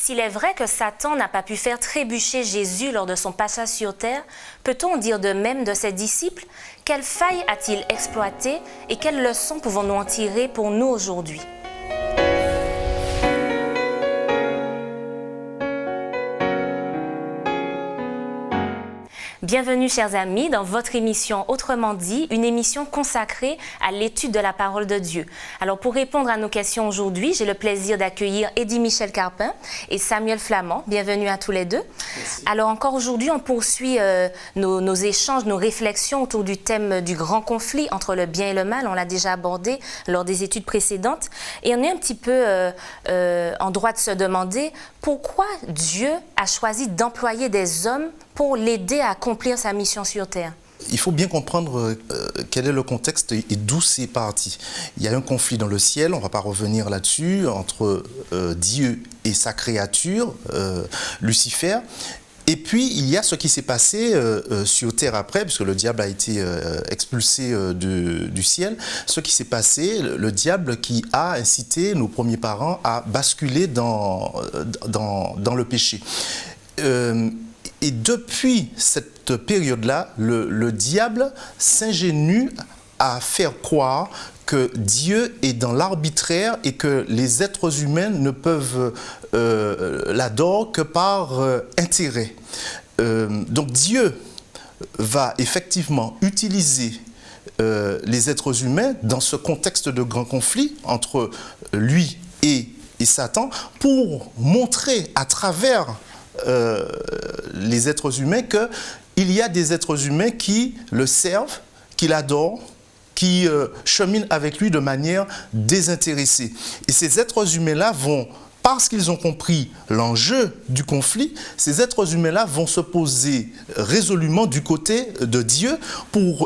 S'il est vrai que Satan n'a pas pu faire trébucher Jésus lors de son passage sur terre, peut-on dire de même de ses disciples? Quelles failles a-t-il exploitées et quelles leçons pouvons-nous en tirer pour nous aujourd'hui? Bienvenue, chers amis, dans votre émission Autrement dit, une émission consacrée à l'étude de la parole de Dieu. Alors, pour répondre à nos questions aujourd'hui, j'ai le plaisir d'accueillir Eddy Michel Carpin et Samuel Flamand. Bienvenue à tous les deux. Merci. Alors, encore aujourd'hui, on poursuit nos échanges, nos réflexions autour du thème du grand conflit entre le bien et le mal. On l'a déjà abordé lors des études précédentes. Et on est un petit peu en droit de se demander pourquoi Dieu a choisi d'employer des hommes pour l'aider à accomplir sa mission sur Terre. Il faut bien comprendre quel est le contexte et d'où c'est parti. Il y a un conflit dans le ciel, on ne va pas revenir là-dessus, entre Dieu et sa créature, Lucifer. Et puis, il y a ce qui s'est passé sur Terre après, puisque le diable a été expulsé du ciel. Ce qui s'est passé, le diable qui a incité nos premiers parents à basculer dans le péché. Et depuis cette période-là, le diable s'ingénue à faire croire que Dieu est dans l'arbitraire et que les êtres humains ne peuvent l'adorer que par intérêt. Donc Dieu va effectivement utiliser les êtres humains dans ce contexte de grand conflit entre lui et Satan pour montrer à travers les êtres humains qu'il y a des êtres humains qui le servent, qui l'adorent, qui cheminent avec lui de manière désintéressée. Et ces êtres humains-là vont, parce qu'ils ont compris l'enjeu du conflit, ces êtres humains-là vont se poser résolument du côté de Dieu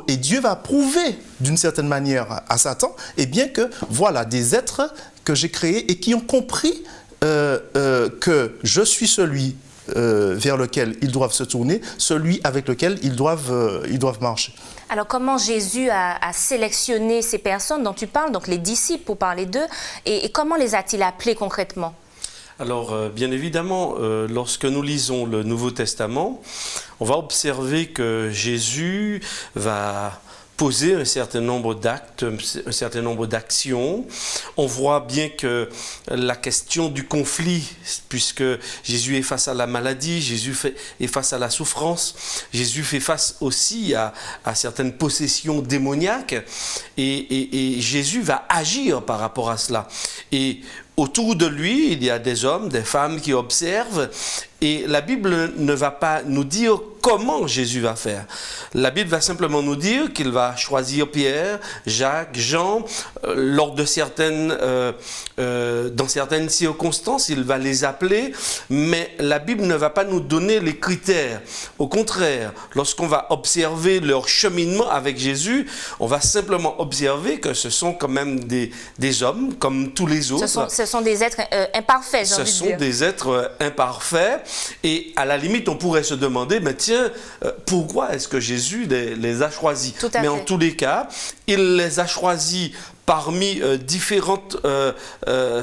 et Dieu va prouver d'une certaine manière à Satan, eh bien que voilà des êtres que j'ai créés et qui ont compris que je suis celui vers lequel ils doivent se tourner, celui avec lequel ils doivent marcher. Alors, comment Jésus a sélectionné ces personnes dont tu parles, donc les disciples pour parler d'eux, et comment les a-t-il appelés concrètement? Alors, bien évidemment, lorsque nous lisons le Nouveau Testament, on va observer que Jésus va poser un certain nombre d'actes, un certain nombre d'actions. On voit bien que la question du conflit, puisque Jésus est face à la maladie, Jésus est face à la souffrance, Jésus fait face aussi à certaines possessions démoniaques, et Jésus va agir par rapport à cela. Et autour de lui, il y a des hommes, des femmes qui observent, et la Bible ne va pas nous dire comment Jésus va faire. La Bible va simplement nous dire qu'il va choisir Pierre, Jacques, Jean, lors de dans certaines circonstances, il va les appeler, mais la Bible ne va pas nous donner les critères. Au contraire, lorsqu'on va observer leur cheminement avec Jésus, on va simplement observer que ce sont quand même des hommes comme tous les autres. Ce sont des êtres imparfaits, j'ai envie de dire. Ce sont des êtres imparfaits, et à la limite, on pourrait se demander, mais tiens, pourquoi est-ce que Jésus les a choisis? Mais en tous les cas, il les a choisis parmi différentes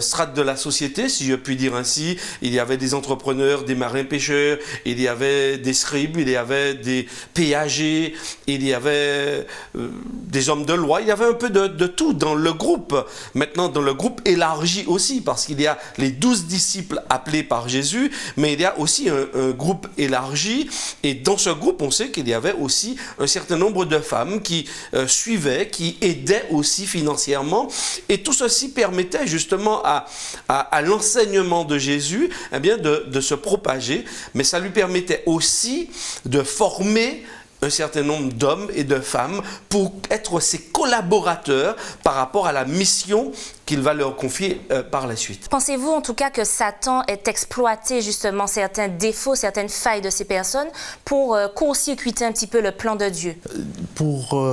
strates de la société, si je puis dire ainsi. Il y avait des entrepreneurs, des marins-pêcheurs, il y avait des scribes, il y avait des péagers, il y avait des hommes de loi, il y avait un peu de tout dans le groupe. Maintenant, dans le groupe élargi aussi, parce qu'il y a les 12 disciples appelés par Jésus, mais il y a aussi un groupe élargi, et dans ce groupe, on sait qu'il y avait aussi un certain nombre de femmes qui suivaient, qui aidaient aussi financièrement. Et tout ceci permettait justement à l'enseignement de Jésus de se propager, mais ça lui permettait aussi de former un certain nombre d'hommes et de femmes pour être ses collaborateurs par rapport à la mission qu'il va leur confier par la suite. Pensez-vous en tout cas que Satan ait exploité justement certains défauts, certaines failles de ces personnes pour court-circuiter un petit peu le plan de Dieu? Pour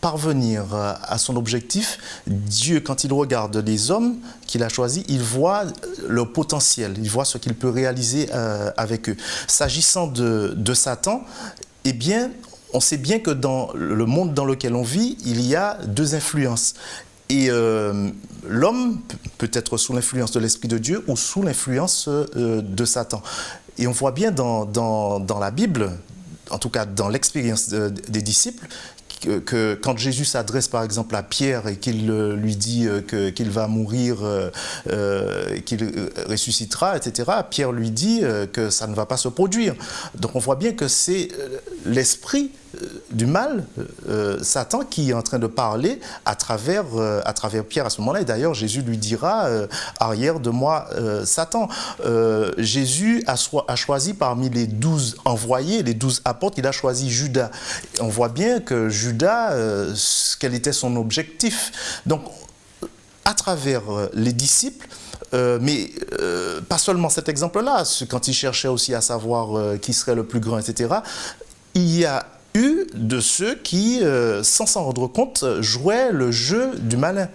parvenir à son objectif, Dieu, quand il regarde les hommes qu'il a choisis, il voit leur potentiel, il voit ce qu'il peut réaliser avec eux. S'agissant de Satan, eh bien, on sait bien que dans le monde dans lequel on vit, il y a deux influences. Et l'homme peut être sous l'influence de l'Esprit de Dieu ou sous l'influence de Satan. Et on voit bien dans la Bible, en tout cas dans l'expérience des disciples, que quand Jésus s'adresse par exemple à Pierre et qu'il lui dit qu'il va mourir, qu'il ressuscitera, etc., Pierre lui dit que ça ne va pas se produire. Donc on voit bien que c'est l'esprit du mal, Satan, qui est en train de parler à travers Pierre à ce moment-là. Et d'ailleurs, Jésus lui dira « Arrière de moi, Satan ». Jésus a choisi parmi les 12 envoyés, les 12 apôtres, il a choisi Judas. On voit bien que Judas, quel était son objectif. Donc, à travers les disciples, mais pas seulement cet exemple-là, quand il cherchait aussi à savoir qui serait le plus grand, etc., il y a eu de ceux qui, sans s'en rendre compte, jouaient le jeu du malin,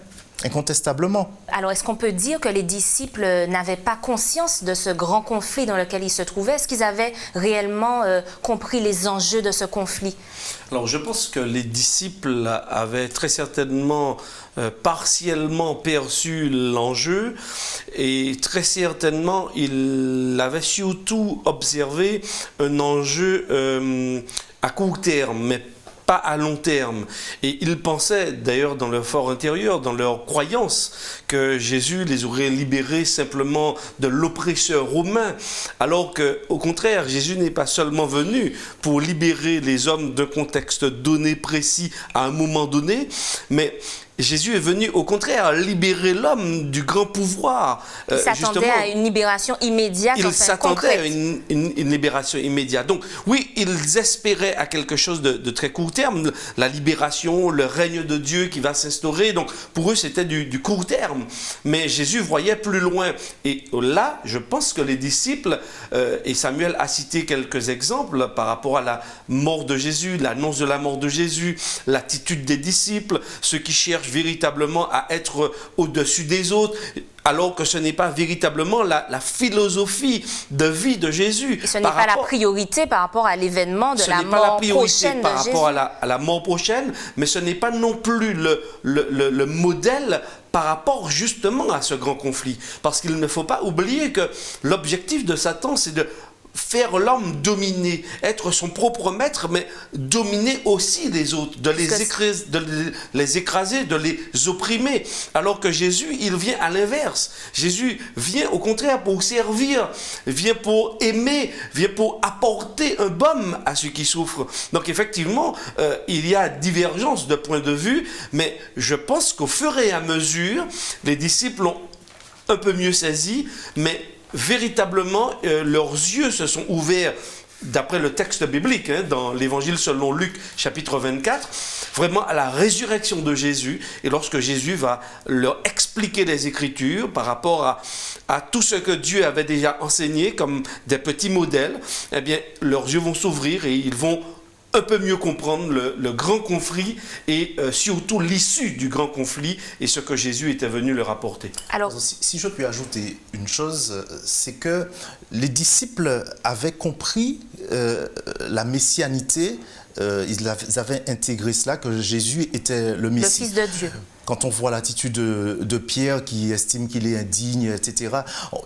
incontestablement. Alors, est-ce qu'on peut dire que les disciples n'avaient pas conscience de ce grand conflit dans lequel ils se trouvaient? Est-ce qu'ils avaient réellement compris les enjeux de ce conflit? Alors, je pense que les disciples avaient très certainement partiellement perçu l'enjeu et très certainement ils avaient surtout observé un enjeu à court terme, mais pas à long terme. Et ils pensaient, d'ailleurs dans leur fort intérieur, dans leur croyance, que Jésus les aurait libérés simplement de l'oppresseur romain, alors qu'au contraire, Jésus n'est pas seulement venu pour libérer les hommes d'un contexte donné, précis, à un moment donné, mais Jésus est venu, au contraire, libérer l'homme du grand pouvoir. Il s'attendait à une libération immédiate. Il s'attendait à une libération immédiate. Donc, oui, ils espéraient à quelque chose de très court terme, la libération, le règne de Dieu qui va s'instaurer. Donc, pour eux, c'était du court terme. Mais Jésus voyait plus loin. Et là, je pense que les disciples, et Samuel a cité quelques exemples par rapport à la mort de Jésus, l'annonce de la mort de Jésus, l'attitude des disciples, ceux qui cherchent véritablement à être au-dessus des autres, alors que ce n'est pas véritablement la philosophie de vie de Jésus. Et ce n'est pas la priorité par rapport à l'événement de la mort prochaine de Jésus. Ce n'est pas la priorité par rapport à la mort prochaine, mais ce n'est pas non plus le modèle par rapport justement à ce grand conflit. Parce qu'il ne faut pas oublier que l'objectif de Satan, c'est de faire l'homme dominer, être son propre maître, mais dominer aussi les autres, de les écraser, de les opprimer. Alors que Jésus, il vient à l'inverse. Jésus vient au contraire pour servir, vient pour aimer, vient pour apporter un baume à ceux qui souffrent. Donc effectivement, il y a divergence de point de vue, mais je pense qu'au fur et à mesure, les disciples ont un peu mieux saisi, mais véritablement, leurs yeux se sont ouverts, d'après le texte biblique, dans l'Évangile selon Luc, chapitre 24, vraiment à la résurrection de Jésus. Et lorsque Jésus va leur expliquer les Écritures par rapport à tout ce que Dieu avait déjà enseigné comme des petits modèles, eh bien, leurs yeux vont s'ouvrir et ils vont un peu mieux comprendre le grand conflit et surtout l'issue du grand conflit et ce que Jésus était venu leur apporter. Alors, si je puis ajouter une chose, c'est que les disciples avaient compris la messianité, ils avaient intégré cela, que Jésus était le Messie. Le Fils de Dieu. Quand on voit l'attitude de Pierre qui estime qu'il est indigne, etc.,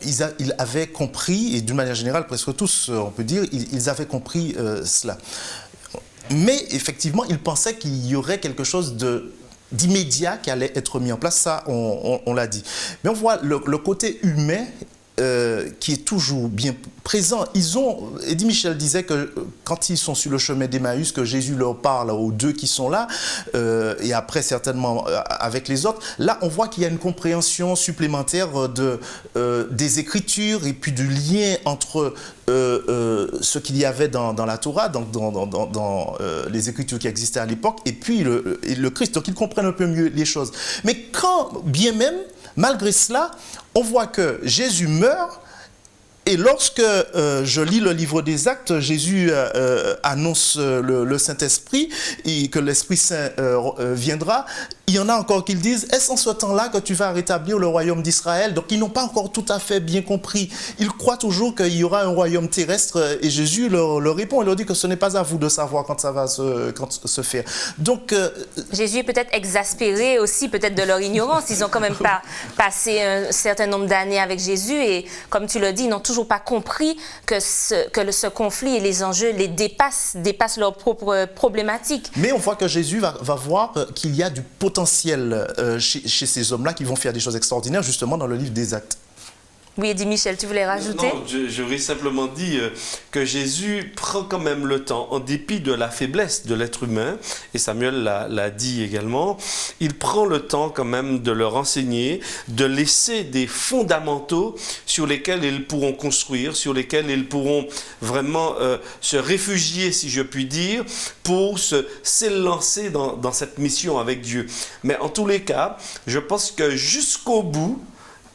ils avaient compris, et d'une manière générale, presque tous, on peut dire, ils avaient compris cela. Mais effectivement, ils pensaient qu'il y aurait quelque chose d'immédiat qui allait être mis en place, ça on l'a dit. Mais on voit le côté humain qui est toujours bien présent. Eddie Michel disait que quand ils sont sur le chemin d'Emmaüs, que Jésus leur parle aux deux qui sont là, et après certainement avec les autres, là on voit qu'il y a une compréhension supplémentaire des Écritures et puis du lien entre ce qu'il y avait dans la Torah, dans les Écritures qui existaient à l'époque, et puis le Christ. Donc ils comprennent un peu mieux les choses. Mais quand bien même, malgré cela, on voit que Jésus meurt Et lorsque je lis le livre des Actes, Jésus annonce le Saint-Esprit et que l'Esprit Saint viendra. Il y en a encore qui le disent, est-ce en ce temps-là que tu vas rétablir le royaume d'Israël? Donc ils n'ont pas encore tout à fait bien compris. Ils croient toujours qu'il y aura un royaume terrestre et Jésus leur répond, il leur dit que ce n'est pas à vous de savoir quand ça va se faire. Donc Jésus est peut-être exaspéré aussi peut-être de leur ignorance. Ils ont quand même pas passé un certain nombre d'années avec Jésus et comme tu l'as dit, ils n'ont toujours pas compris que ce conflit et les enjeux les dépassent leurs propres problématiques. Mais on voit que Jésus va voir qu'il y a du potentiel chez ces hommes-là qui vont faire des choses extraordinaires justement dans le livre des Actes. Oui, Eddie Michel, tu voulais rajouter? Non, j'aurais simplement dit que Jésus prend quand même le temps, en dépit de la faiblesse de l'être humain, et Samuel l'a dit également, il prend le temps quand même de leur enseigner, de laisser des fondamentaux sur lesquels ils pourront construire, sur lesquels ils pourront vraiment se réfugier, si je puis dire, pour s'élancer dans cette mission avec Dieu. Mais en tous les cas, je pense que jusqu'au bout,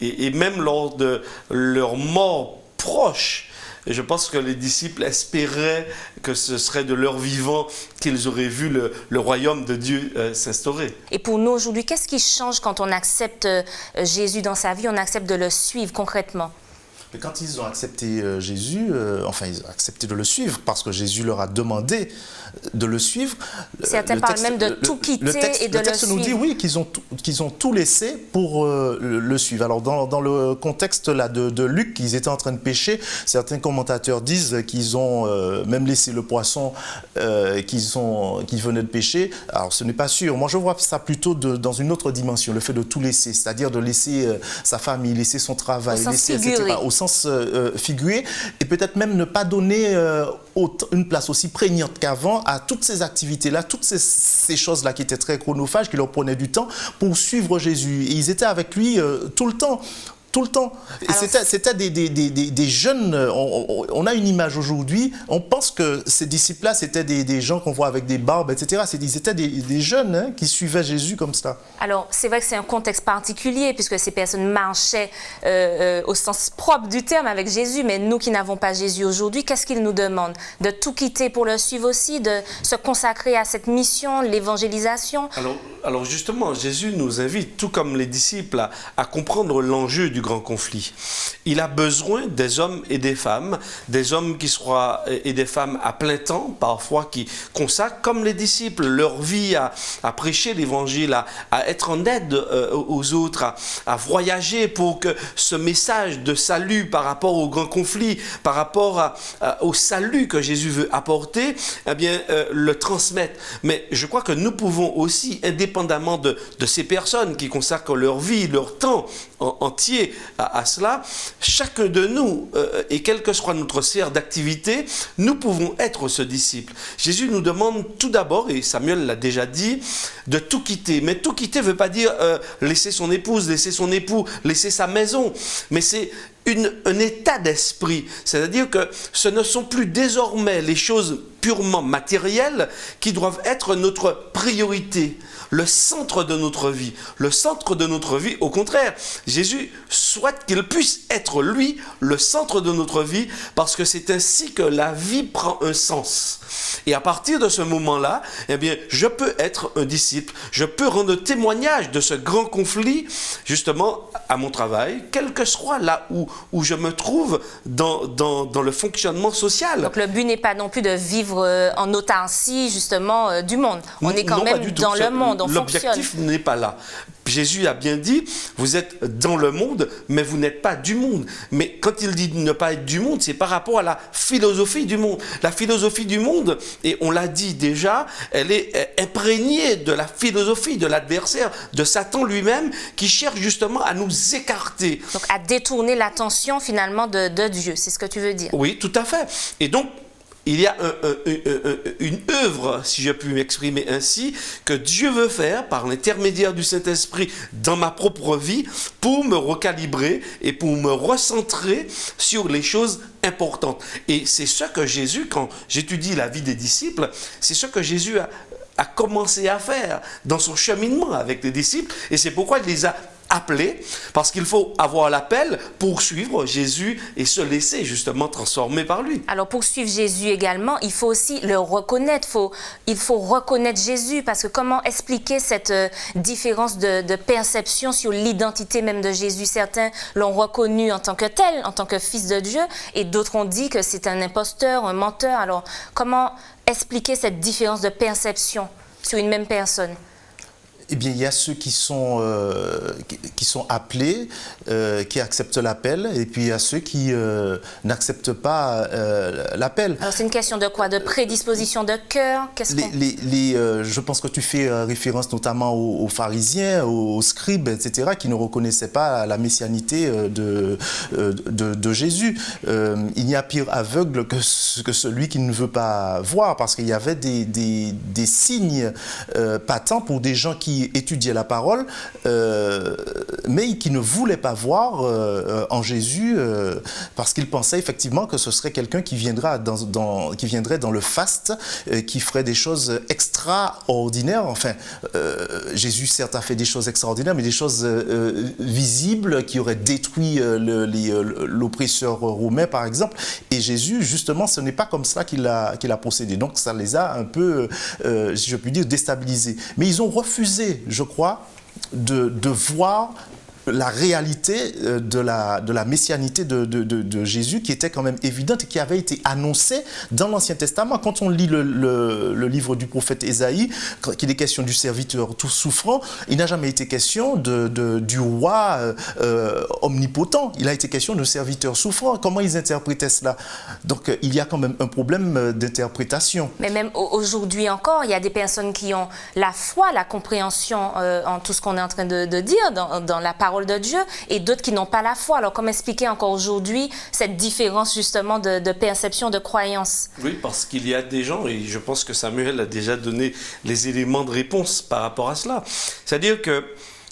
et même lors de leur mort proche, je pense que les disciples espéraient que ce serait de leur vivant qu'ils auraient vu le royaume de Dieu s'instaurer. Et pour nous aujourd'hui, qu'est-ce qui change quand on accepte Jésus dans sa vie, on accepte de le suivre concrètement? Mais quand ils ont accepté Jésus, enfin ils ont accepté de le suivre parce que Jésus leur a demandé de le suivre. Certains parlent même de tout quitter et de le suivre. Le texte nous dit oui, qu'ils ont tout laissé pour le suivre. Alors dans le contexte là de Luc, qu'ils étaient en train de pêcher, certains commentateurs disent qu'ils ont même laissé le poisson qu'ils venaient de pêcher. Alors ce n'est pas sûr. Moi je vois ça plutôt dans une autre dimension, le fait de tout laisser, c'est-à-dire de laisser sa famille, laisser son travail, laisser, etc. Au sens figuré, et peut-être même ne pas donner une place aussi prégnante qu'avant à toutes ces activités-là, toutes ces choses-là qui étaient très chronophages, qui leur prenaient du temps pour suivre Jésus. Et ils étaient avec lui tout le temps. Tout le temps. Et c'était des jeunes, on a une image aujourd'hui, on pense que ces disciples-là, c'était des gens qu'on voit avec des barbes, etc. Ils étaient des jeunes qui suivaient Jésus comme ça. Alors, c'est vrai que c'est un contexte particulier, puisque ces personnes marchaient au sens propre du terme avec Jésus, mais nous qui n'avons pas Jésus aujourd'hui, qu'est-ce qu'il nous demande? De tout quitter pour le suivre aussi, de se consacrer à cette mission, l'évangélisation? Alors justement, Jésus nous invite, tout comme les disciples, à comprendre l'enjeu du grand conflit. Il a besoin des hommes et des femmes qui soient et des femmes à plein temps, parfois qui consacrent, comme les disciples, leur vie à prêcher l'évangile, à être en aide aux autres, à voyager pour que ce message de salut par rapport au grand conflit, par rapport au salut que Jésus veut apporter, eh bien, le transmettre. Mais je crois que nous pouvons aussi, indépendamment de ces personnes qui consacrent leur vie, leur temps entier à cela, chacun de nous, et quelle que soit notre sphère d'activité, nous pouvons être ce disciple. Jésus nous demande tout d'abord, et Samuel l'a déjà dit, de tout quitter. Mais tout quitter ne veut pas dire laisser son épouse, laisser son époux, laisser sa maison, mais c'est un état d'esprit. C'est-à-dire que ce ne sont plus désormais les choses purement matérielles qui doivent être notre priorité, le centre de notre vie. Le centre de notre vie, au contraire, Jésus souhaite qu'il puisse être, lui, le centre de notre vie, parce que c'est ainsi que la vie prend un sens. Et à partir de ce moment-là, eh bien, je peux être un disciple, je peux rendre témoignage de ce grand conflit, justement, à mon travail, quel que soit là où je me trouve dans le fonctionnement social. Donc le but n'est pas non plus de vivre en autarcie, justement, du monde. On est quand même dans le monde, on fonctionne. L'objectif n'est pas là. Jésus a bien dit, vous êtes dans le monde, mais vous n'êtes pas du monde. Mais quand il dit ne pas être du monde, c'est par rapport à la philosophie du monde. La philosophie du monde, et on l'a dit déjà, elle est imprégnée de la philosophie de l'adversaire, de Satan lui-même, qui cherche justement à nous écarter. Donc à détourner l'attention finalement de Dieu, c'est ce que tu veux dire? Oui, tout à fait. Et donc, il y a une œuvre, si je puis m'exprimer ainsi, que Dieu veut faire par l'intermédiaire du Saint-Esprit dans ma propre vie pour me recalibrer et pour me recentrer sur les choses importantes. Et c'est ce que Jésus, quand j'étudie la vie des disciples, c'est ce que Jésus a commencé à faire dans son cheminement avec les disciples. Et c'est pourquoi il les a appelé, parce qu'il faut avoir l'appel pour suivre Jésus et se laisser justement transformer par lui. Alors pour suivre Jésus également, il faut aussi le reconnaître, il faut reconnaître Jésus, parce que comment expliquer cette différence de perception sur l'identité même de Jésus? Certains l'ont reconnu en tant que tel, en tant que fils de Dieu, et d'autres ont dit que c'est un imposteur, un menteur. Alors comment expliquer cette différence de perception sur une même personne? Eh bien, il y a ceux qui sont appelés, qui acceptent l'appel, et puis il y a ceux qui n'acceptent pas l'appel. Alors, c'est une question de quoi? De prédisposition de cœur? Je pense que tu fais référence notamment aux pharisiens, aux scribes, etc., qui ne reconnaissaient pas la messianité de Jésus. Il n'y a pire aveugle que celui qui ne veut pas voir, parce qu'il y avait des signes patents pour des gens qui étudiaient la parole, mais qui ne voulaient pas voir en Jésus, parce qu'ils pensaient effectivement que ce serait quelqu'un qui viendrait dans le faste, qui ferait des choses extraordinaires. Enfin, Jésus certes a fait des choses extraordinaires, mais des choses visibles qui auraient détruit l'oppresseur romain, par exemple. Et Jésus, justement, ce n'est pas comme ça qu'il a procédé. Donc ça les a un peu, si je puis dire, déstabilisés. Mais ils ont refusé, je crois, de voir la réalité de la messianité de Jésus, qui était quand même évidente et qui avait été annoncée dans l'Ancien Testament. Quand on lit le livre du prophète Ésaïe, qu'il est question du serviteur tout souffrant, il n'a jamais été question du roi omnipotent. Il a été question de serviteur souffrant. Comment ils interprétaient cela? Donc il y a quand même un problème d'interprétation. Mais même aujourd'hui encore, il y a des personnes qui ont la foi, la compréhension en tout ce qu'on est en train de dire dans la parole de Dieu, et d'autres qui n'ont pas la foi. Alors, comment expliquer encore aujourd'hui cette différence justement de perception, de croyance? Oui, parce qu'il y a des gens, et je pense que Samuel a déjà donné les éléments de réponse par rapport à cela. C'est-à-dire que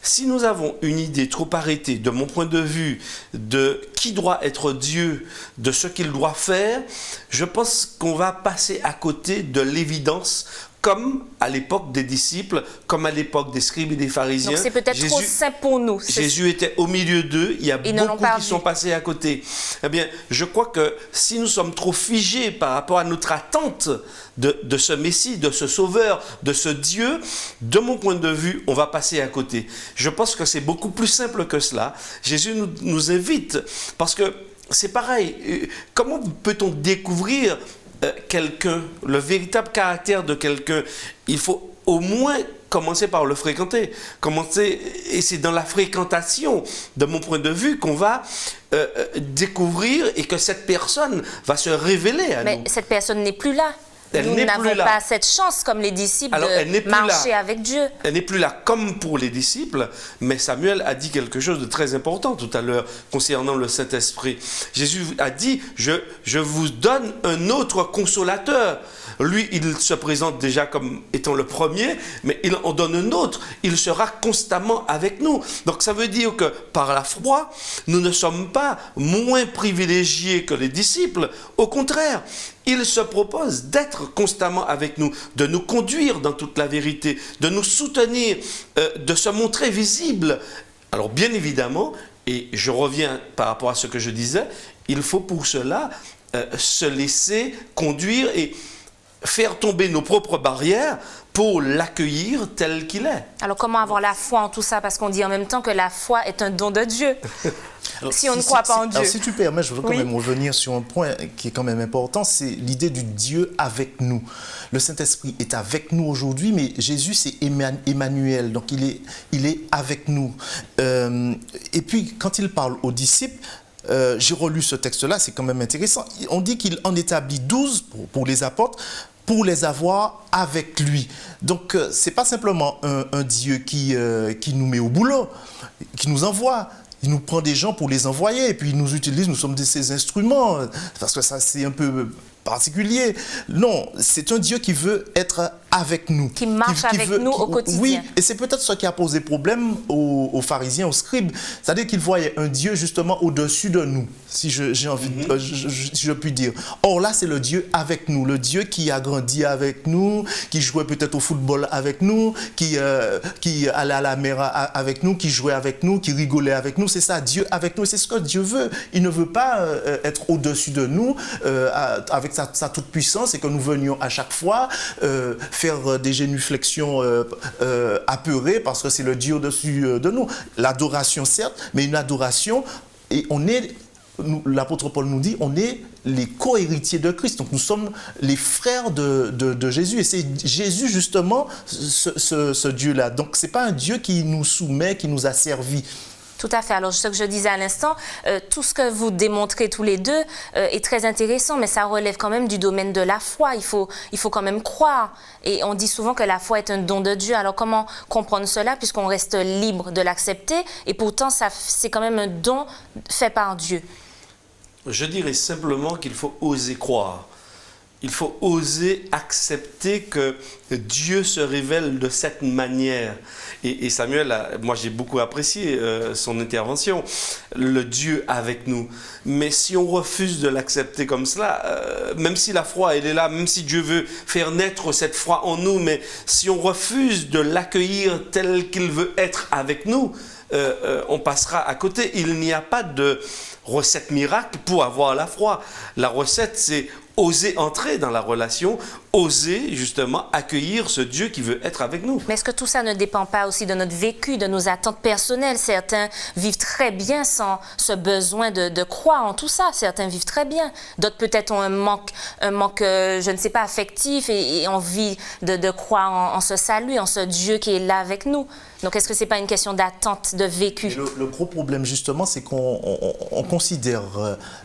si nous avons une idée trop arrêtée, de mon point de vue, de qui doit être Dieu, de ce qu'il doit faire, je pense qu'on va passer à côté de l'évidence, comme à l'époque des disciples, comme à l'époque des scribes et des pharisiens. Donc c'est peut-être trop simple pour nous. Jésus était au milieu d'eux, il y a beaucoup qui sont passés à côté. Eh bien, je crois que si nous sommes trop figés par rapport à notre attente de ce Messie, de ce Sauveur, de ce Dieu, de mon point de vue, on va passer à côté. Je pense que c'est beaucoup plus simple que cela. Jésus nous invite, parce que c'est pareil, comment peut-on découvrir quelqu'un, le véritable caractère de quelqu'un? Il faut au moins commencer par le fréquenter. Et c'est dans la fréquentation, de mon point de vue, qu'on va découvrir et que cette personne va se révéler à nous. Mais cette personne n'est plus là. Nous n'avons pas cette chance, comme les disciples, de marcher avec Dieu. Elle n'est plus là comme pour les disciples, mais Samuel a dit quelque chose de très important tout à l'heure concernant le Saint-Esprit. Jésus a dit, je vous donne un autre consolateur. Lui, il se présente déjà comme étant le premier, mais il en donne un autre. Il sera constamment avec nous. Donc ça veut dire que par la foi, nous ne sommes pas moins privilégiés que les disciples. Au contraire, il se propose d'être constamment avec nous, de nous conduire dans toute la vérité, de nous soutenir, de se montrer visible. Alors bien évidemment, et je reviens par rapport à ce que je disais, il faut pour cela se laisser conduire et faire tomber nos propres barrières pour l'accueillir tel qu'il est. Alors comment avoir la foi en tout ça? Parce qu'on dit en même temps que la foi est un don de Dieu. Alors, si on ne croit pas en Dieu. Alors, si tu permets, je veux quand même revenir sur un point qui est quand même important, c'est l'idée du Dieu avec nous. Le Saint-Esprit est avec nous aujourd'hui, mais Jésus, c'est Emmanuel, donc il est avec nous. Et puis, quand il parle aux disciples, j'ai relu ce texte-là, c'est quand même intéressant. On dit qu'il en établit 12 pour les apôtres, pour les avoir avec lui. Donc, ce n'est pas simplement un Dieu qui nous met au boulot, qui nous envoie. Il nous prend des gens pour les envoyer, et puis il nous utilise, nous sommes ses instruments, parce que ça, c'est un peu particulier. Non, c'est un Dieu qui veut être avec nous. Qui marche avec nous au quotidien. Oui, et c'est peut-être ce qui a posé problème aux pharisiens, aux scribes. C'est-à-dire qu'ils voyaient un Dieu justement au-dessus de nous, si j'ai envie, si je puis dire. Or là, c'est le Dieu avec nous, le Dieu qui a grandi avec nous, qui jouait peut-être au football avec nous, qui allait à la mer avec nous, qui jouait avec nous, qui rigolait avec nous. C'est ça, Dieu avec nous. Et c'est ce que Dieu veut. Il ne veut pas être au-dessus de nous avec sa toute-puissance et que nous venions à chaque fois faire des génuflexions apeurées parce que c'est le Dieu au-dessus de nous. L'adoration, certes, mais une adoration, et on est, l'apôtre Paul nous dit, on est les co-héritiers de Christ. Donc nous sommes les frères de Jésus. Et c'est Jésus, justement, ce Dieu-là. Donc ce n'est pas un Dieu qui nous soumet, qui nous a servi. Tout à fait. Alors, ce que je disais à l'instant, tout ce que vous démontrez tous les deux est très intéressant, mais ça relève quand même du domaine de la foi. Il faut quand même croire. Et on dit souvent que la foi est un don de Dieu. Alors, comment comprendre cela, puisqu'on reste libre de l'accepter, et pourtant, c'est quand même un don fait par Dieu? Je dirais simplement qu'il faut oser croire. Il faut oser accepter que Dieu se révèle de cette manière. Et Samuel, moi j'ai beaucoup apprécié son intervention, le Dieu avec nous. Mais si on refuse de l'accepter comme cela, même si la foi elle est là, même si Dieu veut faire naître cette foi en nous, mais si on refuse de l'accueillir tel qu'il veut être avec nous, on passera à côté. Il n'y a pas de recette miracle pour avoir la foi. La recette, c'est oser entrer dans la relation, oser justement accueillir ce Dieu qui veut être avec nous. Mais est-ce que tout ça ne dépend pas aussi de notre vécu, de nos attentes personnelles? Certains vivent très bien sans ce besoin de croire en tout ça. Certains vivent très bien. D'autres peut-être ont un manque, je ne sais pas, affectif et envie de croire en ce salut, en ce Dieu qui est là avec nous. Donc, est-ce que ce n'est pas une question d'attente, de vécu? Le gros problème, justement, c'est qu'on considère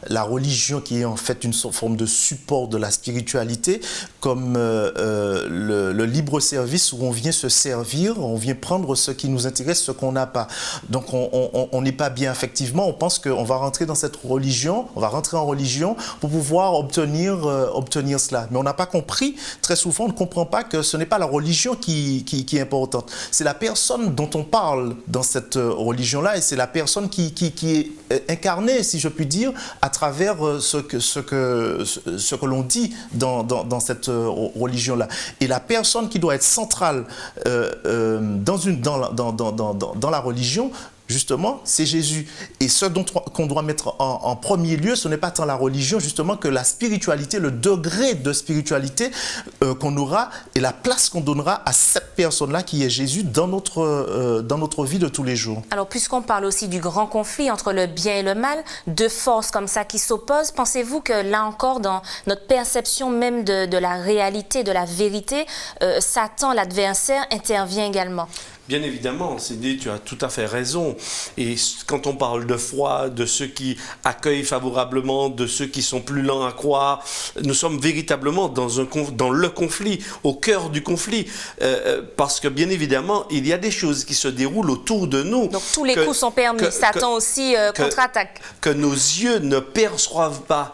la religion qui est en fait une forme de support de la spiritualité comme le libre service où on vient se servir, on vient prendre ce qui nous intéresse, ce qu'on n'a pas. Donc, on n'est pas bien effectivement. On pense qu'on va rentrer dans cette religion, on va rentrer en religion pour pouvoir obtenir cela. Mais on n'a pas compris, très souvent, on ne comprend pas que ce n'est pas la religion qui est importante. C'est la personne dont on parle dans cette religion-là et c'est la personne qui est incarnée, si je puis dire, à travers ce que l'on dit dans cette religion-là. Et la personne qui doit être centrale dans la religion, justement, c'est Jésus. Et ce qu'on doit mettre en premier lieu, ce n'est pas tant la religion, justement, que la spiritualité, le degré de spiritualité qu'on aura et la place qu'on donnera à cette personne-là qui est Jésus dans notre vie de tous les jours. Alors, puisqu'on parle aussi du grand conflit entre le bien et le mal, deux forces comme ça qui s'opposent, pensez-vous que là encore, dans notre perception même de la réalité, de la vérité, Satan, l'adversaire, intervient également? Bien évidemment, Cindy, tu as tout à fait raison. Et quand on parle de foi, de ceux qui accueillent favorablement, de ceux qui sont plus lents à croire, nous sommes véritablement dans le conflit, au cœur du conflit. Parce que bien évidemment, il y a des choses qui se déroulent autour de nous. Donc tous les coups sont permis. Satan aussi contre-attaque. Que nos yeux ne perçoivent pas.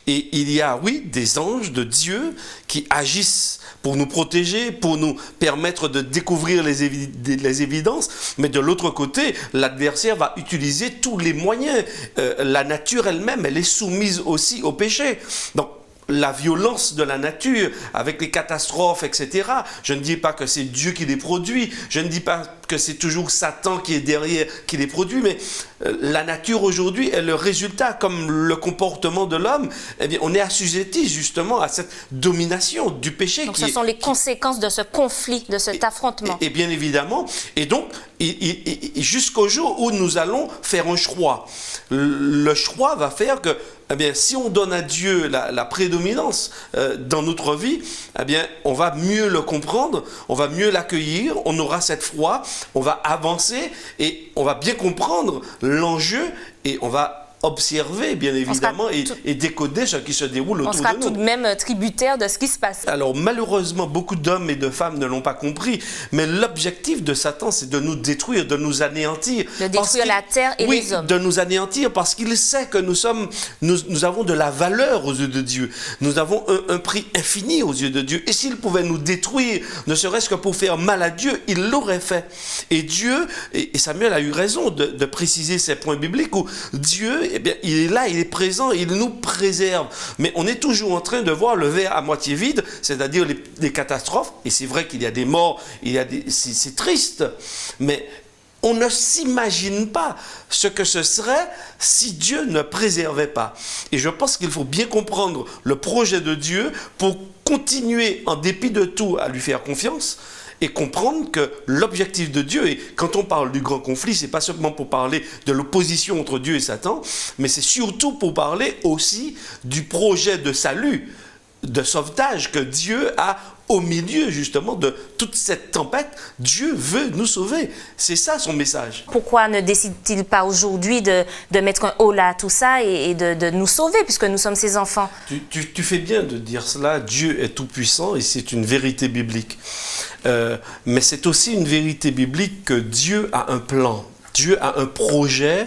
Et il y a, oui, des anges de Dieu qui agissent pour nous protéger, pour nous permettre de découvrir les évidences. Mais de l'autre côté, l'adversaire va utiliser tous les moyens. La nature elle-même, elle est soumise aussi au péché. Donc, la violence de la nature, avec les catastrophes, etc. Je ne dis pas que c'est Dieu qui les produit, je ne dis pas que c'est toujours Satan qui est derrière, qui les produit, mais la nature aujourd'hui est le résultat, comme le comportement de l'homme. Eh bien, on est assujetti justement à cette domination du péché. Donc ce sont les conséquences de ce conflit, de cet affrontement. Et bien évidemment, et donc jusqu'au jour où nous allons faire un choix. Le choix va faire que, eh bien, si on donne à Dieu la prédominance dans notre vie, eh bien, on va mieux le comprendre, on va mieux l'accueillir, on aura cette foi, on va avancer et on va bien comprendre l'enjeu et on va observer, bien évidemment, et décoder ce qui se déroule autour de nous. On sera tout de même tributaire de ce qui se passe. Alors, malheureusement, beaucoup d'hommes et de femmes ne l'ont pas compris, mais l'objectif de Satan, c'est de nous détruire, de nous anéantir. De détruire la terre et les hommes. Oui, de nous anéantir, parce qu'il sait que nous avons de la valeur aux yeux de Dieu. Nous avons un prix infini aux yeux de Dieu. Et s'il pouvait nous détruire, ne serait-ce que pour faire mal à Dieu, il l'aurait fait. Et Dieu, et Samuel a eu raison de préciser ces points bibliques où Dieu, eh bien, il est là, il est présent, il nous préserve. Mais on est toujours en train de voir le verre à moitié vide, c'est-à-dire les catastrophes. Et c'est vrai qu'il y a des morts, c'est triste, mais on ne s'imagine pas ce que ce serait si Dieu ne préservait pas. Et je pense qu'il faut bien comprendre le projet de Dieu pour continuer, en dépit de tout, à lui faire confiance et comprendre que l'objectif de Dieu, et quand on parle du grand conflit, c'est pas seulement pour parler de l'opposition entre Dieu et Satan, mais c'est surtout pour parler aussi du projet de salut, de sauvetage que Dieu a au milieu justement de toute cette tempête. Dieu veut nous sauver. C'est ça son message. Pourquoi ne décide-t-il pas aujourd'hui de mettre un holà à tout ça et de nous sauver puisque nous sommes ses enfants? Tu fais bien de dire cela. Dieu est tout-puissant et c'est une vérité biblique. Mais c'est aussi une vérité biblique que Dieu a un plan. Dieu a un projet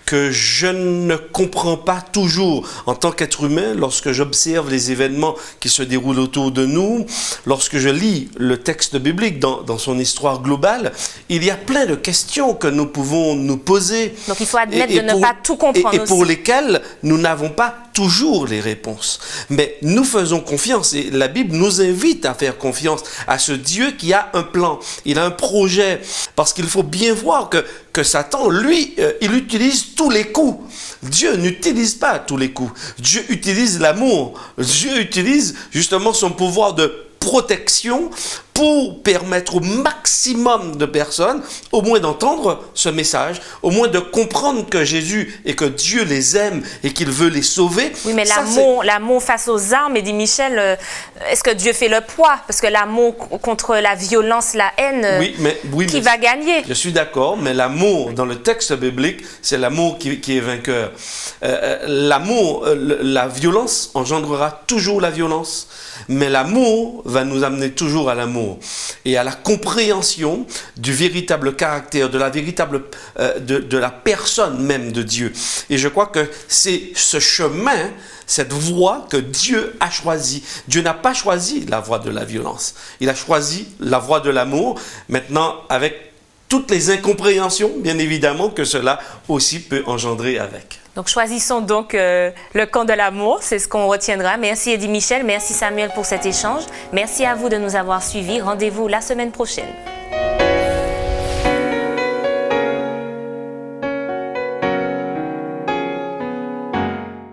que je ne comprends pas toujours en tant qu'être humain lorsque j'observe les événements qui se déroulent autour de nous, lorsque je lis le texte biblique dans son histoire globale. Il y a plein de questions que nous pouvons nous poser. Donc il faut admettre de ne pas tout comprendre et pour lesquelles nous n'avons pas toujours les réponses. Mais nous faisons confiance et la Bible nous invite à faire confiance à ce Dieu qui a un plan. Il a un projet parce qu'il faut bien voir que Satan, lui, il utilise tous les coups. Dieu n'utilise pas tous les coups. Dieu utilise l'amour. Dieu utilise justement son pouvoir de protection pour permettre au maximum de personnes au moins d'entendre ce message, au moins de comprendre que Jésus et que Dieu les aime et qu'il veut les sauver. Oui, mais l'amour face aux armes, dit Michel, est-ce que Dieu fait le poids? Parce que l'amour contre la violence, la haine, qui va gagner? Je suis d'accord, mais l'amour dans le texte biblique, c'est l'amour qui est vainqueur. L'amour, la violence engendrera toujours la violence, mais l'amour va nous amener toujours à l'amour et à la compréhension du véritable caractère, de la véritable de la personne même de Dieu. Et je crois que c'est ce chemin, cette voie que Dieu a choisie. Dieu n'a pas choisi la voie de la violence. Il a choisi la voie de l'amour. Maintenant, avec toutes les incompréhensions, bien évidemment, que cela aussi peut engendrer avec. Donc, choisissons donc le camp de l'amour, c'est ce qu'on retiendra. Merci Eddy Michel, merci Samuel pour cet échange. Merci à vous de nous avoir suivis. Rendez-vous la semaine prochaine.